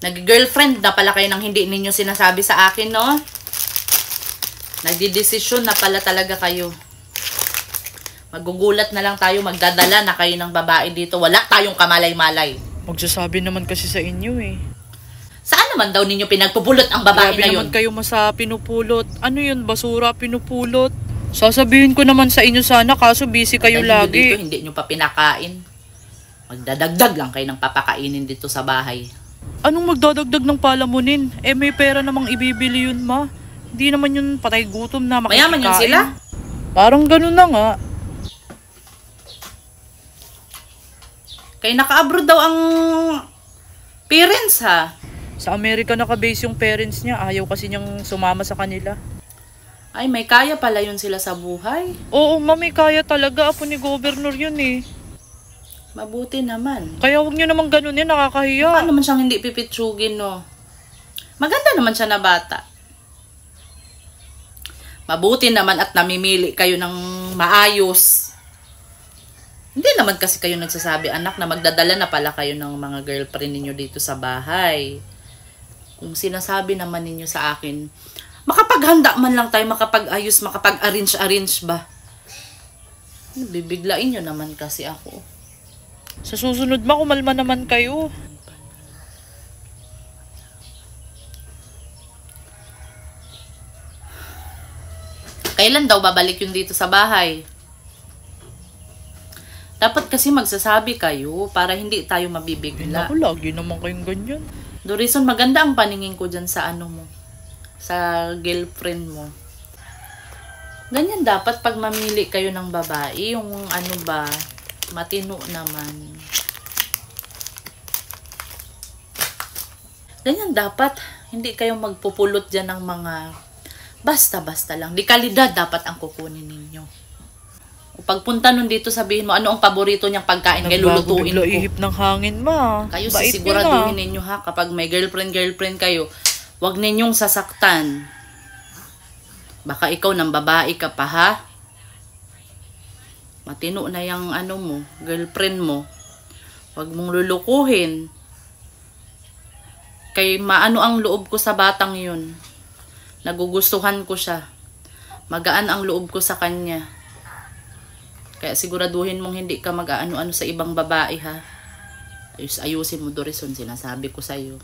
Nag-girlfriend na pala kayo nang hindi ninyo sinasabi sa akin, no? Nagdidesisyon na pala talaga kayo. Magugulat na lang tayo, magdadala na kayo ng babae dito. Wala tayong kamalay-malay. Magsasabi naman kasi sa inyo eh. Saan naman daw ninyo pinagpupulot ang babae na yun? Grabe naman kayo sa pinupulot. Ano yun, basura, pinupulot? Sasabihin ko naman sa inyo sana, kaso busy kayo dahil lagi. dito, hindi nyo pa pinakain. Magdadagdag lang kayo ng papakainin dito sa bahay. Anong magdadagdag ng palamunin? Eh may pera namang ibibili yun, ma. Hindi naman yun patay gutom na makikikain. Mayaman yun sila? Parang ganun na nga. Kaya naka-abroad daw ang parents, ha? Sa Amerika nakabase yung parents niya. Ayaw kasi niyang sumama sa kanila. Ay, may kaya pala yun sila sa buhay. Oo, ma, may kaya talaga. Apo ni Governor yun eh. Mabuti naman. Kaya huwag niyo naman ganun yan, nakakahiya. Paano naman siyang hindi pipitsugin, no? Maganda naman siya na bata. Mabuti naman at namimili kayo ng maayos. Hindi naman kasi kayo nagsasabi, anak, na magdadala na pala kayo ng mga girlfriend ninyo dito sa bahay. Kung sinasabi naman ninyo sa akin, makapaghanda man lang tayo, makapag-ayos, makapag-arrange ba? Bibiglain nyo naman kasi ako. Sa susunod ma, kumalma naman kayo. Kailan daw babalik yun dito sa bahay? Dapat kasi magsasabi kayo para hindi tayo mabibigla. Naku, lagi naman kayong ganyan. Dorison, maganda ang paningin ko dyan sa ano mo. Sa girlfriend mo. Ganyan dapat pag mamili kayo ng babae. Yung ano ba, matino naman. Ganyan dapat. Hindi kayong magpupulot dyan ng mga basta-basta lang. Di kalidad dapat ang kukunin ninyo. O pagpunta nun dito, sabihin mo, ano ang paborito niyang pagkain? Kaya lulutuin ko. Ihip ng hangin, ma. Kayo Bait sisiguraduhin ninyo, ha? Kapag may girlfriend kayo, huwag ninyong sasaktan. Baka ikaw ng babae ka pa, ha? Matino na yung ano mo, girlfriend mo. Huwag mong lulukuhin. Kay maano ang loob ko sa batang yun. Nagugustuhan ko siya. Magaan ang loob ko sa kanya. Kaya siguraduhin mong hindi ka mag-ano-ano sa ibang babae, ha? Ayusin mo, Dorison, sinasabi ko sa'yo.